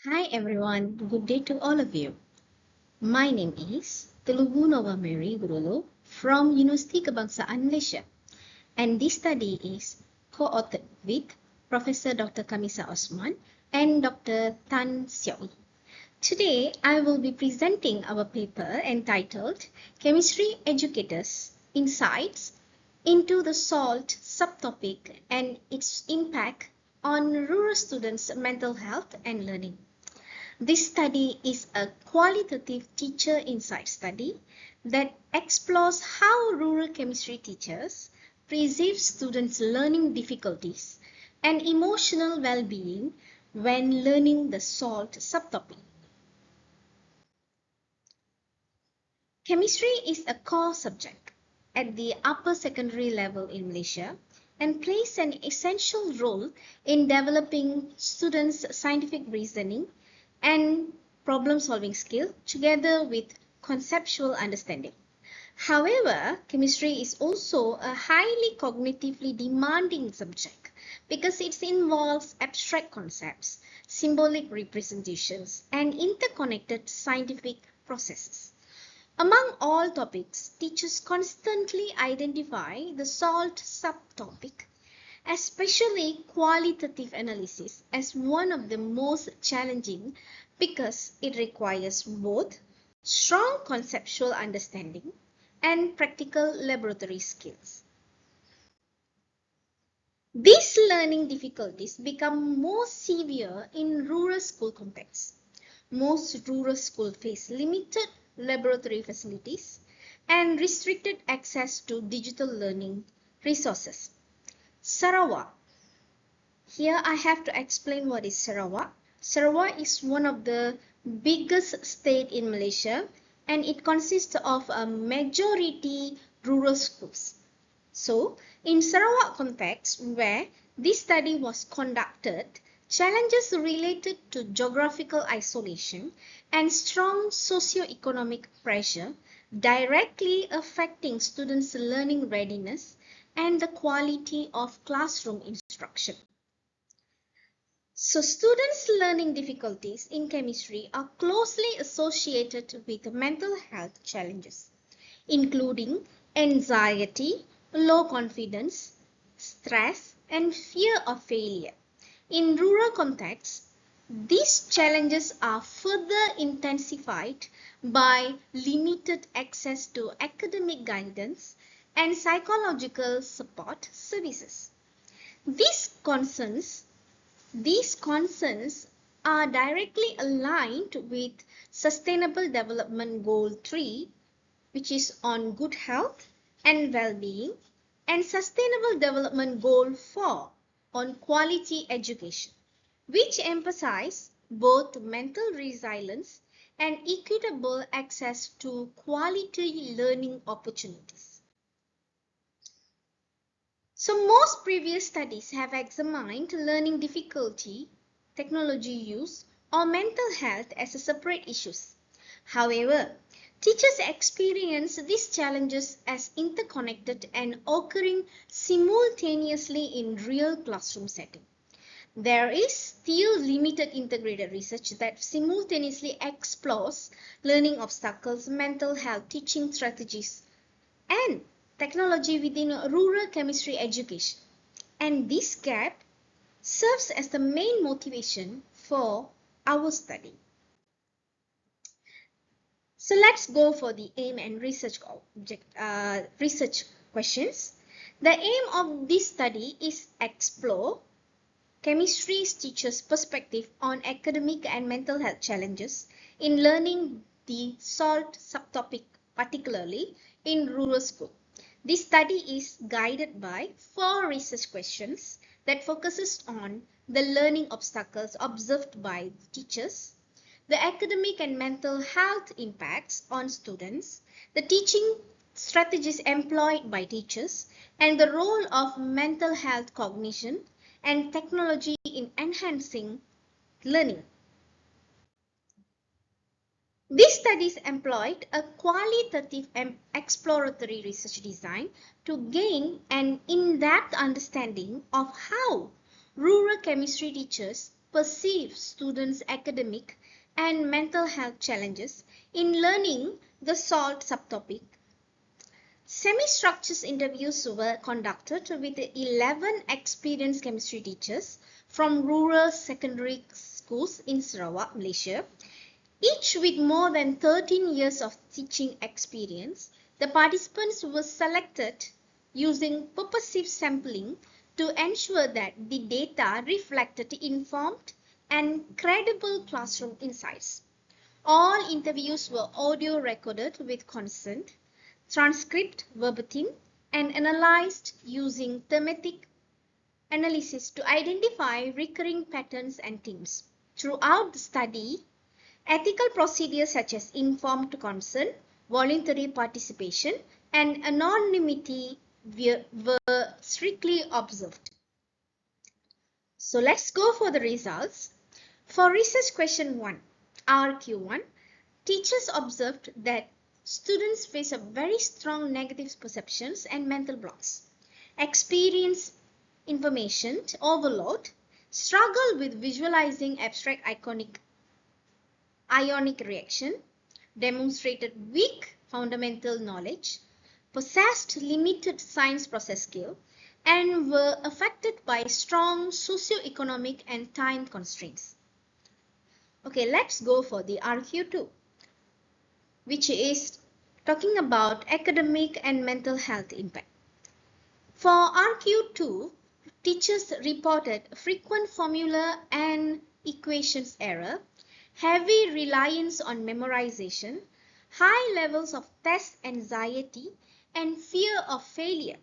Hi everyone, good day to all of you. My name is Thelugu Novah Guruloo from University Kebangsaan Malaysia, and this study is co-authored with Professor Dr. Kamisah Osman and Dr. Siok. Today, I will be presenting our paper entitled Chemistry Educators Insights into the SALT subtopic and its impact on rural students' mental health and learning. This study is a qualitative teacher insight study that explores how rural chemistry teachers perceive students' learning difficulties and emotional well-being when learning the SALT subtopic. Chemistry is a core subject at the upper secondary level in Malaysia and plays an essential role in developing students' scientific reasoning and problem-solving skill together with conceptual understanding. However, chemistry is also a highly cognitively demanding subject because it involves abstract concepts, symbolic representations, and interconnected scientific processes. Among all topics, teachers constantly identify the SALT subtopic, especially qualitative analysis, as one of the most challenging because it requires both strong conceptual understanding and practical laboratory skills. These learning difficulties become more severe in rural school contexts. Most rural schools face limited laboratory facilities and restricted access to digital learning resources. Sarawak. Here I have to explain what is Sarawak. Sarawak is one of the biggest state in Malaysia and it consists of a majority rural schools. So, in Sarawak context where this study was conducted, challenges related to geographical isolation and strong socio-economic pressure directly affecting students' learning readiness and the quality of classroom instruction. So students' learning difficulties in chemistry are closely associated with mental health challenges, including anxiety, low confidence, stress, and fear of failure. In rural contexts, these challenges are further intensified by limited access to academic guidance and psychological support services. These concerns these concerns are directly aligned with Sustainable Development Goal 3, which is on good health and well-being, and Sustainable Development Goal 4 on quality education, which emphasize both mental resilience and equitable access to quality learning opportunities. So most previous studies have examined learning difficulty, technology use, or mental health as a separate issues. However, teachers experience these challenges as interconnected and occurring simultaneously in real classroom setting. There is still limited integrated research that simultaneously explores learning obstacles, mental health teaching strategies, and technology within rural chemistry education. And this gap serves as the main motivation for our study. So let's go for the aim and research questions. The aim of this study is explore chemistry teachers' perspective on academic and mental health challenges in learning the SALT subtopic, particularly in rural school. This study is guided by 4 research questions that focuses on the learning obstacles observed by teachers, the academic and mental health impacts on students, the teaching strategies employed by teachers, and the role of mental health cognition and technology in enhancing learning. These studies employed a qualitative and exploratory research design to gain an in-depth understanding of how rural chemistry teachers perceive students' academic and mental health challenges in learning the SALT subtopic. Semi-structured interviews were conducted with 11 experienced chemistry teachers from rural secondary schools in Sarawak, Malaysia, each with more than 13 years of teaching experience. The participants were selected using purposive sampling to ensure that the data reflected informed and credible classroom insights. All interviews were audio recorded with consent, transcribed verbatim, and analyzed using thematic analysis to identify recurring patterns and themes. Throughout the study, ethical procedures such as informed consent, voluntary participation, and anonymity were strictly observed. So let's go for the results. For research question 1, RQ1, teachers observed that students face a very strong negative perceptions and mental blocks, experience information overload, struggle with visualizing abstract ionic reaction, demonstrated weak fundamental knowledge, possessed limited science process skill, and were affected by strong socio-economic and time constraints. Okay, let's go for the RQ2, which is talking about academic and mental health impact. For RQ2, teachers reported frequent formula and equations error, heavy reliance on memorization, high levels of test anxiety and fear of failure,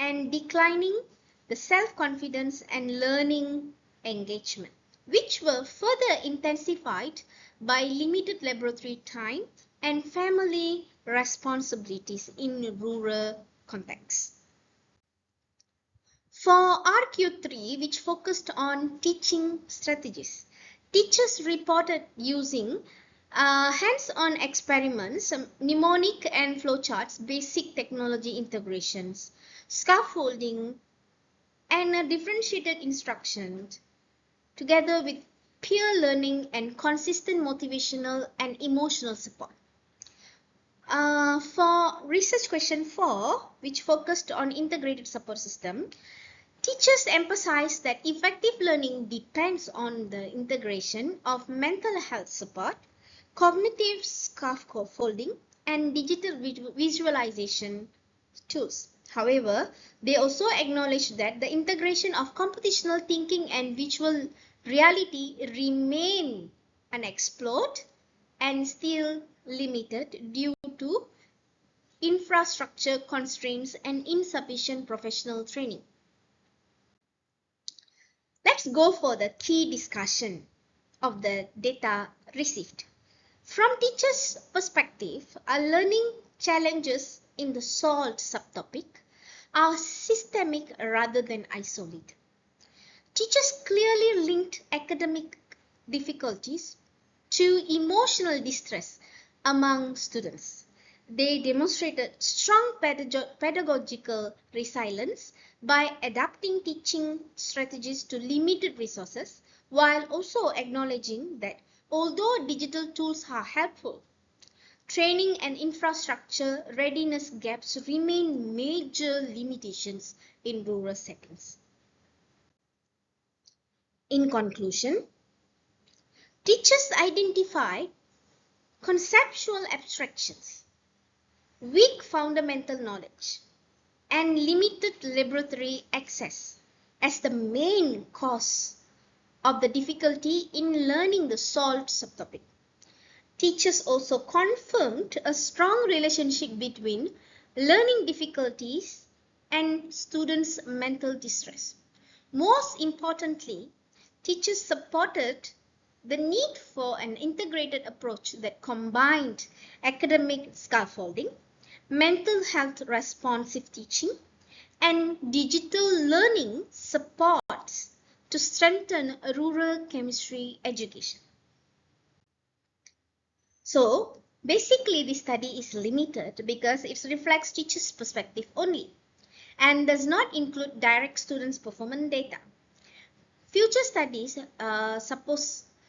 and declining the self-confidence and learning engagement, which were further intensified by limited laboratory time and family responsibilities in rural contexts. For RQ3, which focused on teaching strategies, teachers reported using hands-on experiments, mnemonic and flowcharts, basic technology integrations, scaffolding, and differentiated instruction, together with peer learning and consistent motivational and emotional support. For research question 4, which focused on integrated support system, teachers emphasized that effective learning depends on the integration of mental health support, cognitive scaffolding, and digital visualization tools. However, they also acknowledged that the integration of computational thinking and virtual reality remain unexplored and still limited due to infrastructure constraints and insufficient professional training. Let's go for the key discussion of the data received. From teachers' perspective, our learning challenges in the SALT subtopic are systemic rather than isolated. Teachers clearly linked academic difficulties to emotional distress among students. They demonstrated strong pedagogical resilience by adapting teaching strategies to limited resources, while also acknowledging that although digital tools are helpful, training and infrastructure readiness gaps remain major limitations in rural settings. In conclusion, teachers identify conceptual abstractions, weak fundamental knowledge, and limited laboratory access as the main cause of the difficulty in learning the SALT subtopic. Teachers also confirmed a strong relationship between learning difficulties and students' mental distress. Most importantly, teachers supported the need for an integrated approach that combined academic scaffolding, mental health responsive teaching, and digital learning supports to strengthen rural chemistry education. So, basically the study is limited because it reflects teachers' perspective only and does not include direct students' performance data. Future studies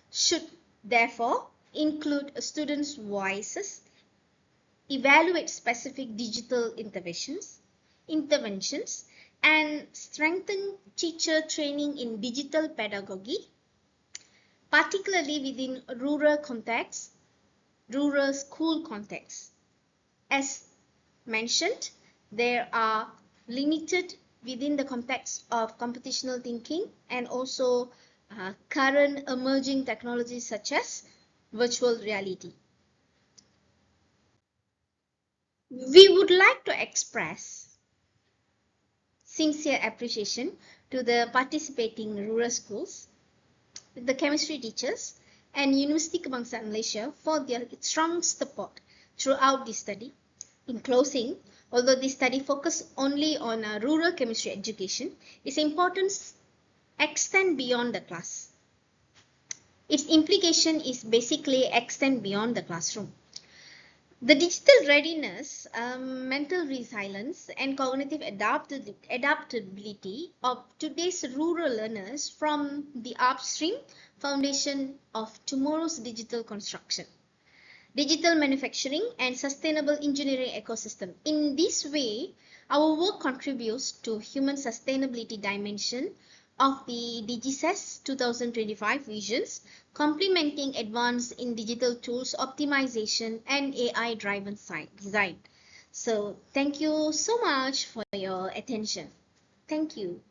should therefore include students' voices, evaluate specific digital interventions, and strengthen teacher training in digital pedagogy, particularly within rural school contexts. As mentioned, there are limited within the context of computational thinking and also current emerging technologies such as virtual reality. We would like to express sincere appreciation to the participating rural schools, the chemistry teachers, and University Kamisah Malaysia for their strong support throughout this study. In closing, although this study focuses only on rural chemistry education, its importance extends beyond the class. Its implication is basically extend beyond the classroom. The digital readiness, mental resilience, and cognitive adaptability of today's rural learners form the upstream foundation of tomorrow's digital construction, digital manufacturing, and sustainable engineering ecosystem. In this way, our work contributes to human sustainability dimension of the DigiCES 2025 visions, complementing advances in digital tools, optimization, and AI-driven design. So, thank you so much for your attention. Thank you.